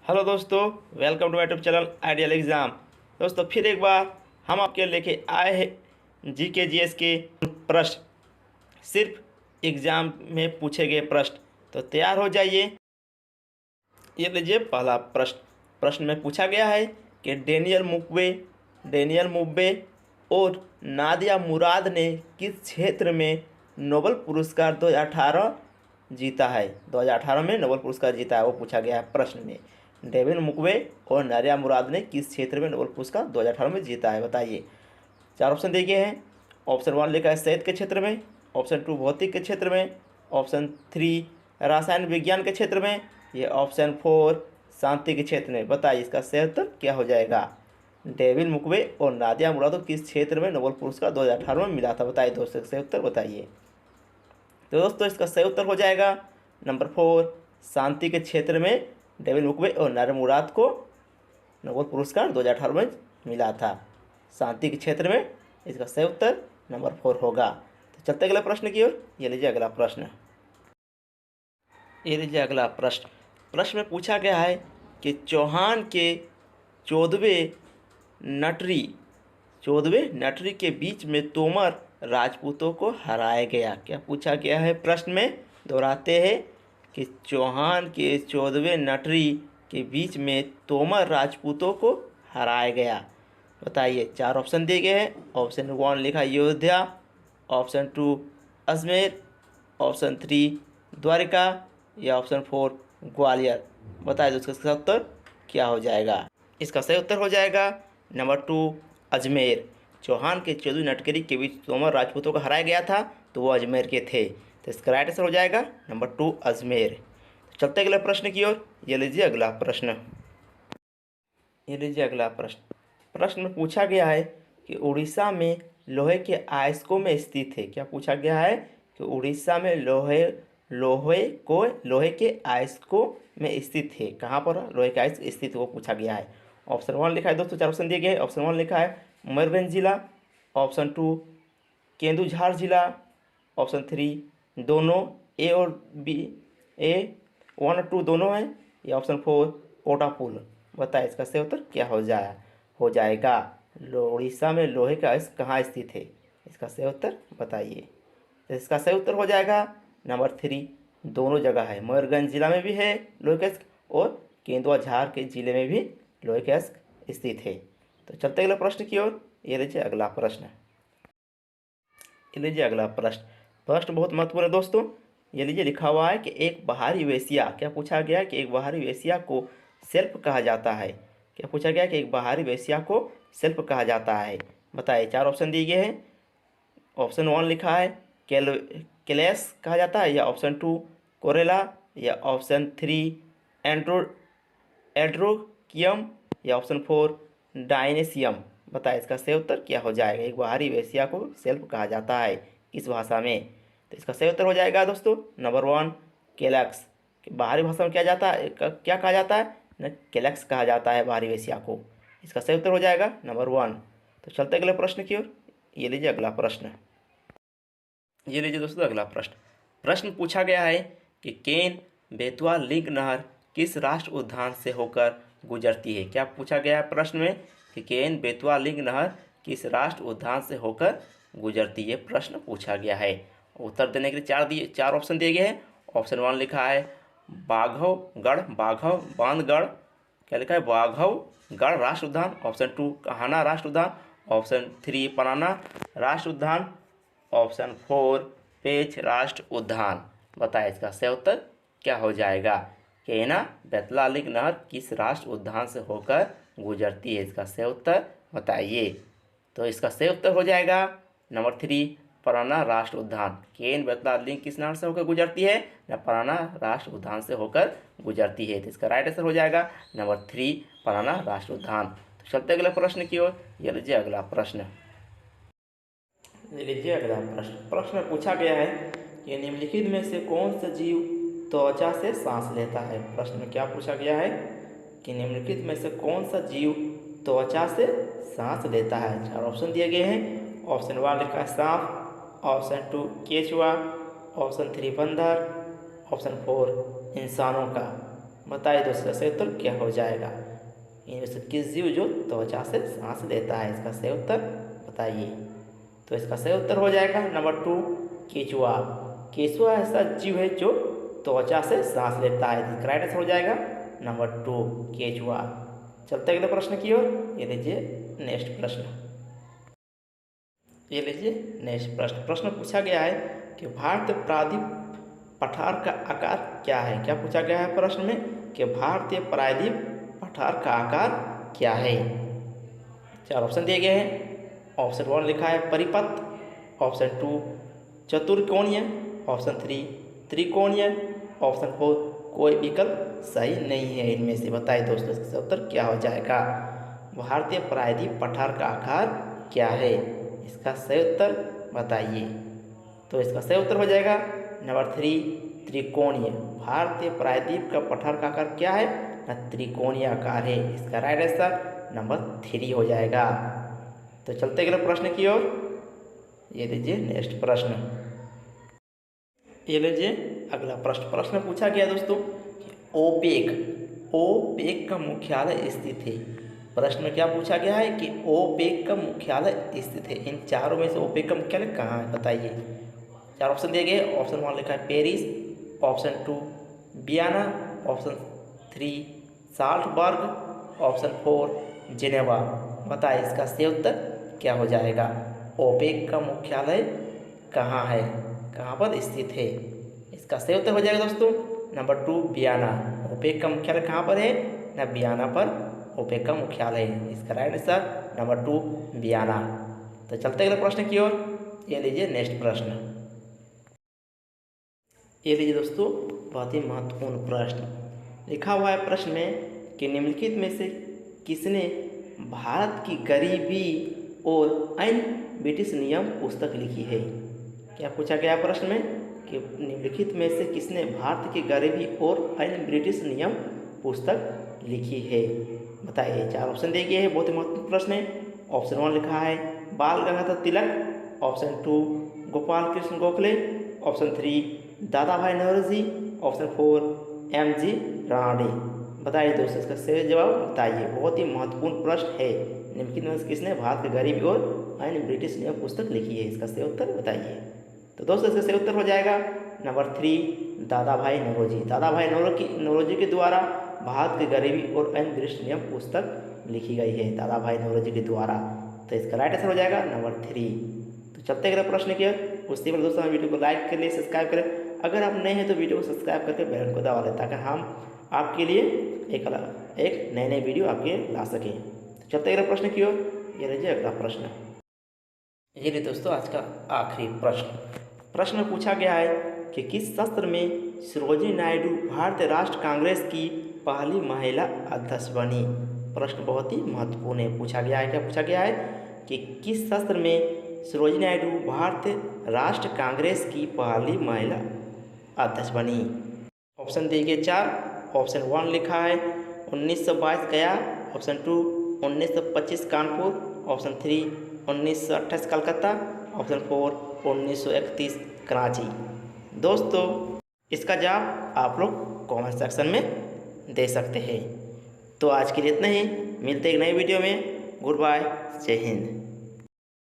Hello दोस्तों, welcome to my YouTube channel Ideal Exam. दोस्तों फिर एक बार हम आपके लेके आए हैं जीके जीएस के प्रश्न, सिर्फ एग्ज़ाम में पूछे गए प्रश्न। तो तैयार हो जाइए। ये लीजिए पहला प्रश्न में पूछा गया है कि डेनियल मुक्वे और नादिया मुराद ने किस क्षेत्र में नोबेल पुरस्कार 2018 जीता है। 2018 में नोबेल पुरस्कार जीता है, वो पूछा गया है प्रश्न में। डेविड मुक्वे और नादिया मुराद ने किस क्षेत्र में नोबेल पुरस्कार 2018 में जीता है, बताइए। चार ऑप्शन दिए गए हैं। ऑप्शन 1 लिखा है सेहत के क्षेत्र में, ऑप्शन 2 भौतिक के क्षेत्र में, ऑप्शन 3 रसायन विज्ञान के क्षेत्र में, ये ऑप्शन 4 शांति के क्षेत्र में। बताइए इसका सही उत्तर क्या हो जाएगा। डेविड मुक्वे और नादिया मुराद को किस क्षेत्र में नोबेल पुरस्कार 2018 में मिला था, बताइए दोस्तों, सही उत्तर बताइए। तो दोस्तों इसका सही उत्तर हो जाएगा नंबर 4 शांति के क्षेत्र में डेविड मुक्वे और नादिया मुराद को नोबेल पुरस्कार 2018 में मिला था। शांति के क्षेत्र में इसका सही उत्तर नंबर 4 होगा। तो चलते अगले प्रश्न की ओर। ये लीजिए अगला प्रश्न। ये लीजिए अगला प्रश्न में पूछा गया है कि चौहान के 14वें नटरी के बीच में तोमर राजपूतों को हराया गया। क्या पूछा गया है प्रश्न में, दोहराते हैं कि चौहान के 14वें नटरी के बीच में तोमर राजपूतों को हराया गया। बताइए। चार ऑप्शन दिए गए हैं। ऑप्शन 1 लिखा अयोध्या, ऑप्शन 2 अजमेर, ऑप्शन 3 द्वारिका, या ऑप्शन 4 ग्वालियर। बताइए दोस्तों इसका उत्तर क्या हो जाएगा। इसका सही उत्तर हो जाएगा नंबर 2 अजमेर। चौहान के 14वीं नटकरी के बीच तोमर राजपूतों को हराया गया था, तो वो अजमेर के थे। तो इसका राइट आंसर हो जाएगा नंबर 2 अजमेर। चलते अगले प्रश्न की ओर। ये लीजिए अगला प्रश्न। ये लीजिए अगला प्रश्न में पूछा गया है कि उड़ीसा में लोहे के अयस्कों में स्थित है। क्या पूछा गया है कि उड़ीसा में लोहे के अयस्कों में स्थित है। कहाँ पर लोहे के अयस्क स्थित, वो पूछा गया है। ऑप्शन 1 लिखा है दोस्तों, चार ऑप्शन दिए गए हैं। ऑप्शन 1 लिखा है मयूरभंज जिला, ऑप्शन 2 केंदुझार जिला, ऑप्शन 3 दोनों ए और बी, ए 1 और 2 दोनों हैं, या ऑप्शन 4 कोटापुल। बताइए इसका सही उत्तर क्या हो जाएगा। उड़ीसा में लोहे का अयस्क कहाँ स्थित है, इसका सही उत्तर बताइए। तो इसका सही उत्तर हो जाएगा नंबर 3 दोनों जगह है। मयूरभंज जिला में भी है लोहे का अयस्क और केंदुआ के जिले में भी लोहे का अयस्क स्थित है। तो चलते अगले प्रश्न की ओर। ये लीजिए अगला प्रश्न। ये लीजिए अगला प्रश्न बहुत महत्वपूर्ण है दोस्तों। ये लीजिए लिखा हुआ है कि एक बाहरी वेश्या। क्या पूछा गया है कि एक बाहरी वेश्या को सेल्फ कहा जाता है। क्या पूछा गया कि एक बाहरी वेश्या को सेल्फ कहा जाता है। बताइए। चार ऑप्शन दिए गए हैं। ऑप्शन 1 लिखा है केलेस कहा जाता है, या ऑप्शन 2 कोरेला, या ऑप्शन 3 एड्रोकियम, या ऑप्शन 4 डायनेसियम। बताइए इसका सही उत्तर क्या हो जाएगा। एक बाहरी वेश्या को सेल्फ कहा जाता है किस भाषा में। तो इसका सही उत्तर हो जाएगा दोस्तों नंबर 1 केलक्स। बाहरी भाषा में क्या कहा जाता है न, केलक्स कहा जाता है बाहरी वेश्या को। इसका सही उत्तर हो जाएगा नंबर 1। तो चलते अगले प्रश्न की ओर। ये लीजिए अगला प्रश्न। ये लीजिए दोस्तों अगला प्रश्न पूछा गया है कि केन बेतवा लिंक नहर किस राष्ट्र उद्यान से होकर गुजरती है। क्या पूछा गया है प्रश्न में कि केन बेतवा लिंक नहर किस राष्ट्र उद्यान से होकर गुजरती है, प्रश्न पूछा गया है। उत्तर देने के लिए चार ऑप्शन दिए गए हैं। ऑप्शन 1 लिखा है बाघवगढ़ बांधगढ़, क्या लिखा है बाघवगढ़ राष्ट्र उद्यान, ऑप्शन 2 कान्हा राष्ट्र उद्यान, ऑप्शन 3 पनाना राष्ट्र उद्यान, ऑप्शन 4 पेंच राष्ट्र उद्यान। बताइए इसका सही उत्तर क्या हो जाएगा। केना बेतवा लिंक नहर किस राष्ट्र उद्यान से होकर गुजरती है, इसका सही उत्तर बताइए। तो इसका सही उत्तर हो जाएगा नंबर 3 पराना राष्ट्र उद्यान। केन बेतवा लिंक किस नहर से होकर गुजरती है न, पराना राष्ट्र उद्यान से होकर गुजरती है। तो इसका राइट आंसर हो जाएगा नंबर 3 पराना राष्ट्र उद्यान। तो चलते अगले प्रश्न की ओर। ये लीजिए अगला प्रश्न। लीजिए अगला प्रश्न में पूछा गया है कि निम्नलिखित में से कौन सा जीव त्वचा से सांस लेता है। प्रश्न में क्या पूछा गया है कि निम्नलिखित में से कौन सा जीव त्वचा से सांस लेता है। चार ऑप्शन दिए गए हैं। ऑप्शन 1 लिखा है सांप, ऑप्शन 2 केचुआ, ऑप्शन 3 बंदर, ऑप्शन 4 इंसानों का। बताइए दोस्तों इसका सही उत्तर क्या हो जाएगा। इनमें से किस जीव जो त्वचा से सांस लेता है, इसका सही उत्तर बताइए। तो इसका सही उत्तर हो जाएगा नंबर 2 केचुआ। केचुआ ऐसा जीव है जो त्वचा से सांस लेता है। करेक्ट आंसर हो जाएगा नंबर 2 केचुआ। चलते अगले प्रश्न की ओर। ये लीजिए नेक्स्ट प्रश्न। ये लीजिए नेक्स्ट प्रश्न। प्रश्न पूछा गया है कि भारतीय प्रायद्वीप पठार का आकार क्या है। क्या पूछा गया है प्रश्न में कि भारतीय प्रायद्वीप पठार का आकार क्या है। 4 ऑप्शन दिए गए हैं। ऑप्शन 1 लिखा है परिपथ, ऑप्शन 2 चतुर्कोणीय, ऑप्शन 3 त्रिकोणीय, ऑप्शन 4 कोई विकल्प सही नहीं है इनमें से। बताइए दोस्तों इसका उत्तर क्या हो जाएगा। भारतीय प्रायद्वीप पठार का आकार क्या है, इसका सही उत्तर बताइए। तो इसका सही उत्तर हो जाएगा नंबर 3 त्रिकोणीय। भारतीय प्रायद्वीप का पठार का आकार क्या है ना, त्रिकोणीय आकार है। इसका राइट आंसर नंबर 3 हो जाएगा। तो चलते अगले प्रश्न की ओर। ये लीजिए नेक्स्ट प्रश्न। ये लीजिए अगला प्रश्न। प्रश्न पूछा गया दोस्तों कि ओपेक का मुख्यालय स्थित है। प्रश्न में क्या पूछा गया है कि ओपेक का मुख्यालय स्थित है। इन चारों में से ओपेक का मुख्यालय कहाँ है बताइए। 4 ऑप्शन दिए गए। ऑप्शन 1 लिखा है Paris, option 2 Vienna, option 3 Salzburg, option 4 Geneva. बताइए इसका सही उत्तर क्या हो जाएगा। ओपेक का मुख्यालय कहाँ है, कहाँ पर स्थित है। इसका सही उत्तर हो जाएगा दोस्तों नंबर 2 वियना। ओपेक का मुख्यालय कहाँ पर है ना, वियना पर ओपेक का मुख्यालय है। इसका राइट आंसर नंबर 2 वियना। तो चलते अगले प्रश्न की ओर। ये लीजिए नेक्स्ट प्रश्न। ये लीजिए दोस्तों बहुत ही महत्वपूर्ण प्रश्न लिखा हुआ है प्रश्न में कि निम्नलिखित में से किसने भारत की गरीबी और अन्य ब्रिटिश नियम पुस्तक लिखी है। क्या पूछा गया प्रश्न में कि निम्नलिखित में से किसने भारत की गरीबी और अन्य ब्रिटिश नियम पुस्तक लिखी है। बताइए। 4 ऑप्शन दिए गए हैं। बहुत ही महत्वपूर्ण प्रश्न है। ऑप्शन 1 लिखा है बाल गंगाधर तिलक, ऑप्शन 2 गोपाल कृष्ण गोखले, ऑप्शन 3 दादा भाई नौरोजी, ऑप्शन 4 MG रानडे। बताइए दोस्तों इसका सही जवाब बताइए। बहुत ही महत्वपूर्ण प्रश्न है। निम्नलिखित में से किसने भारत की गरीबी और अन्य ब्रिटिश नियम पुस्तक लिखी है, इसका सही उत्तर बताइए। तो दोस्तों इसका सही उत्तर हो जाएगा नंबर 3 दादा भाई नौरोजी। दादा भाई नौरोजी के द्वारा भारत की गरीबी और अन्य ब्रिटिश नियम पुस्तक लिखी गई है, दादा भाई नौरोजी के द्वारा। तो इसका राइट आंसर हो जाएगा नंबर 3। तो चलते अगले प्रश्न की उससे पहले दोस्तों वीडियो को लाइक कर लिए, सब्सक्राइब करें। अगर आप नए हैं तो वीडियो को सब्सक्राइब करके बेल को दबा लें ताकि हम आपके लिए एक नए वीडियो आपके ला सकें। तो चलते अगले प्रश्न की ओर। ये लीजिए अगला प्रश्न। ये लीजिए दोस्तों आज का आखिरी प्रश्न पूछा गया है कि किस सत्र में सरोजिनी नायडू भारतीय राष्ट्रीय कांग्रेस की पहली महिला अध्यक्ष बनी। प्रश्न बहुत ही महत्वपूर्ण है। पूछा गया है, क्या पूछा गया है कि किस सत्र में सरोजिनी नायडू भारतीय राष्ट्रीय कांग्रेस की पहली महिला अध्यक्ष बनी। ऑप्शन दिए गए 4। ऑप्शन 1 लिखा है 1922 गया, option 2 1925 Kanpur, option 3 1928 Calcutta, option 4 1931 Karachi. दोस्तों इसका जवाब आप लोग कमेंट सेक्शन में दे सकते हैं। तो आज के लिए इतना ही। मिलते हैं एक नई वीडियो में। गुड बाय, जय हिंद।